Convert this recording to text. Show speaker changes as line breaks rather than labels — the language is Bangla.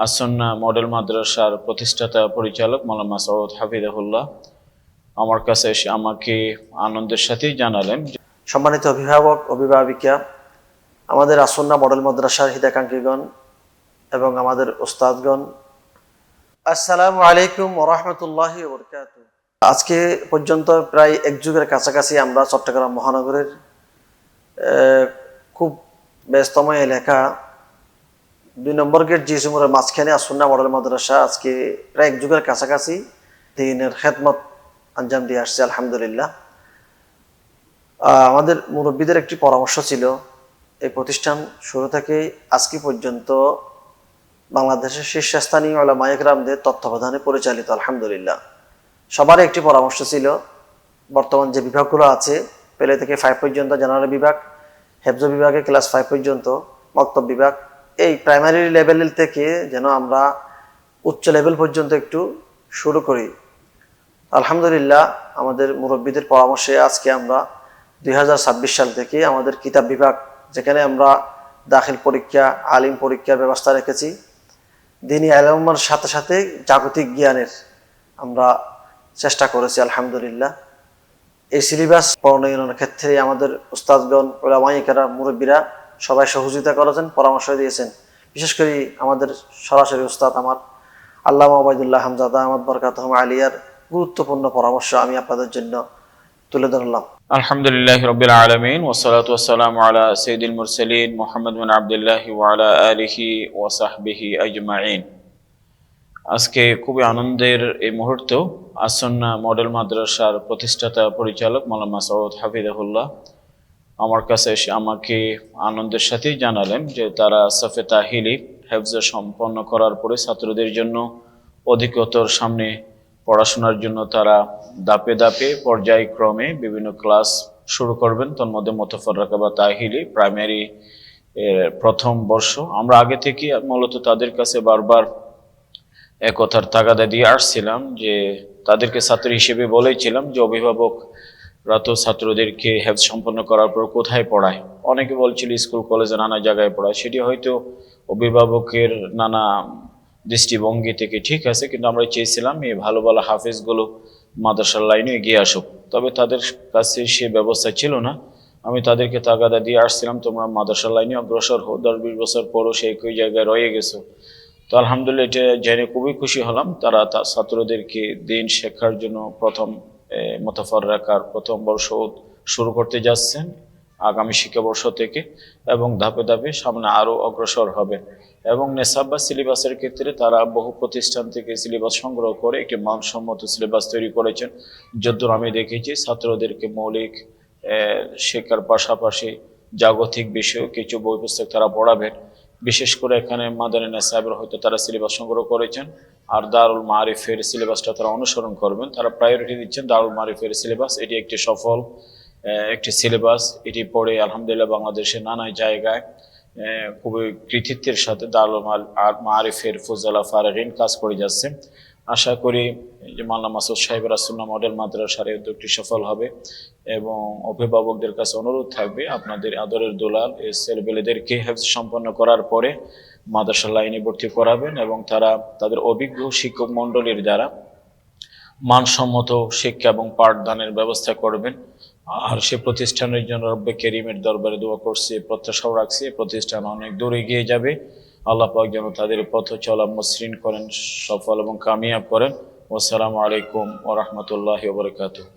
আসন্না মডেল মাদ্রাসার প্রতিষ্ঠাতা পরিচালক মাওলানা মাসউদ হাফিজাহুল্লাহ আমার কাছে এসে আমাকে আনন্দের সাথেই জানালেন,
সম্মানিত অভিভাবক অভিভাবিকা, আমাদের আসন্না মডেল মাদ্রাসার হিতাকাঙ্ক্ষীগণ এবং আমাদের উস্তাদগণ, আসসালামু আলাইকুম ওয়া রাহমাতুল্লাহি ওয়া বারাকাতুহু। আজকে পর্যন্ত প্রায় এক যুগের কাছাকাছি আমরা চট্টগ্রাম মহানগরের খুব ব্যস্তম এলাকা 2 নম্বর গেট জিএসি মোড়ের মাঝখানে আসন্না মডেল মাদ্রাসা আজকে প্রায় এক যুগের কাছাকাছি দিনের খেদমত আঞ্জাম দিয়ে আসছে আলহামদুলিল্লাহ। আমাদের মুরব্বীদের একটি পরামর্শ ছিল, এই প্রতিষ্ঠান শুরু থেকে আজকে পর্যন্ত বাংলাদেশের শীর্ষস্থানীয় উলামায়ে কেরামদের তত্ত্বাবধানে পরিচালিত আলহামদুলিল্লাহ। সবার একটি পরামর্শ ছিল, বর্তমান যে বিভাগগুলো আছে প্লে থেকে 5 পর্যন্ত জেনারেল বিভাগ, হেফজ বিভাগে ক্লাস 5 পর্যন্ত, মক্তব বিভাগ, এই প্রাইমারি লেভেল থেকে যেন আমরা উচ্চ লেভেল পর্যন্ত একটু শুরু করি। আলহামদুলিল্লাহ আমাদের মুরব্বীদের পরামর্শে আজকে আমরা 2026 সাল থেকে আমাদের কিতাব বিভাগ, যেখানে আমরা দাখিল পরীক্ষা, আলিম পরীক্ষার ব্যবস্থা রেখেছি, দিনী ইলমের সাথে সাথে জাগতিক জ্ঞানের আমরা চেষ্টা করেছি আলহামদুলিল্লাহ। এই সিলেবাস প্রণয়নের ক্ষেত্রে আমাদের উস্তাদগণ, উলামায়ে কেরাম, মুরব্বীরা সবাই সহযোগিতা করেছেন, পরামর্শ দিয়েছেন। বিশেষ করে আমাদের সরাসরি উস্তাদ আমার আল্লামা ওবায়দুল্লাহ হামজা দামাত বরকাতুহুম আলিয়ার গুরুত্বপূর্ণ পরামর্শ আমি আপনাদের জন্য তুলে ধরলাম।
আলহামদুলিল্লাহি রাব্বিল আলামিন ওয়াসসালাতু ওয়াসসালামু আলা সাইয়্যিদিল মুরসালিন মুহাম্মদ বিন আবদুল্লাহি ওয়া আলা আলিহি ওয়া সাহবিহি আজমাইন। আজকে খুবই আনন্দের এই মুহূর্ত, আসন্না মডেল মাদ্রাসার প্রতিষ্ঠাতা পরিচালক মাওলানা মাসউদ হাফিজাহুল্লাহ আমার কাছে এসে আমাকে আনন্দের সাথেই জানালেন যে তারা সাফে তাহিলি হেফজ সম্পন্ন করার পরে ছাত্রদের জন্য অধিকতর সামনে পড়াশোনার জন্য তারা ধাপে ধাপে পর্যায়ক্রমে বিভিন্ন ক্লাস শুরু করবেন। তার মধ্যে মুতাফাররাকা বা তাহিলি প্রাইমারি প্রথম বর্ষ। আমরা আগে থেকে মূলত তাদের কাছে বারবার একথার তাগাদা দিয়ে আসছিলাম যে তাদেরকে ছাত্র হিসেবে বলেছিলাম যে অভিভাবকরা তো ছাত্রদেরকে হেফজ সম্পন্ন করার পর কোথায় পড়ায়, অনেকে বলছিল স্কুল কলেজে নানা জায়গায় পড়ায়, সেটি হয়তো অভিভাবকের নানা দৃষ্টিভঙ্গি থেকে ঠিক আছে, কিন্তু আমরা চেয়েছিলাম এই ভালো ভালো হাফেজগুলো মাদ্রাসার লাইনে এগিয়ে আসুক। তবে তাদের কাছে সে ব্যবস্থা ছিল না। আমি তাদেরকে তাগাদা দিয়ে আসছিলাম তোমরা মাদ্রাসার লাইনে অগ্রসর হো, 10-20 বছর পরও সে একই জায়গায় রয়ে গেছো। তো আলহামদুলিল্লাহ এটা জেনে খুবই খুশি হলাম, তারা ছাত্রদেরকে দিন শেখার জন্য প্রথম মুতাফাররাকার প্রথম বর্ষ শুরু করতে যাচ্ছেন আগামী শিক্ষাবর্ষ থেকে, এবং ধাপে ধাপে সামনে আরও অগ্রসর হবে। এবং নেশাব বা সিলেবাসের ক্ষেত্রে তারা বহু প্রতিষ্ঠান থেকে সিলেবাস সংগ্রহ করে একটি মানসম্মত সিলেবাস তৈরি করেছেন। যদ্দূর আমি দেখেছি ছাত্রদেরকে মৌলিক শিক্ষার পাশাপাশি জাগতিক বিষয়েও কিছু বই পুস্তক তারা পড়াবেন। বিশেষ করে এখানে মাদানী নেশাবের হয়তো তারা সিলেবাস সংগ্রহ করেছেন, আর দারুল মারিফের সিলেবাসটা তারা অনুসরণ করবেন। তারা প্রায়োরিটি দিচ্ছেন দারুল মারিফের সিলেবাস। এটি একটি সফল একটি সিলেবাস। এটি পড়ে আলহামদুলিল্লাহ বাংলাদেশের নানা জায়গায় খুবই কৃতিত্বের সাথে দারুল মারিফের ফুজালা ফারারিন কাজ করে যাচ্ছে। আশা করি যে মাওলানা মাসউদ সাহেবের আসন্না মডেল মাদ্রাসার এই উদ্যোগটি সফল হবে, এবং অভিভাবকদের কাছে অনুরোধ থাকবে আপনাদের আদরের দুলাল এই ছেলেপেলেদেরকে হেফজ সম্পন্ন করার পরে মাদ্রাসা লাইনে ভর্তি করাবেন, এবং তারা তাদের অভিজ্ঞ শিক্ষক মণ্ডলীর দ্বারা মানসম্মত শিক্ষা এবং পাঠদানের ব্যবস্থা করবেন। আর সে প্রতিষ্ঠানের জন্য রব্বে কেরিমের দরবারে দোয়া করছি, প্রত্যাশাও রাখছি প্রতিষ্ঠান অনেক দূর এগিয়ে যাবে। আল্লাহ পাক যেন তাদের পথ চলা মসৃণ করেন, সফল এবং কামিয়াব করেন। আসসালামু আলাইকুম ওয়া রাহমাতুল্লাহি ওয়া বারাকাতুহু।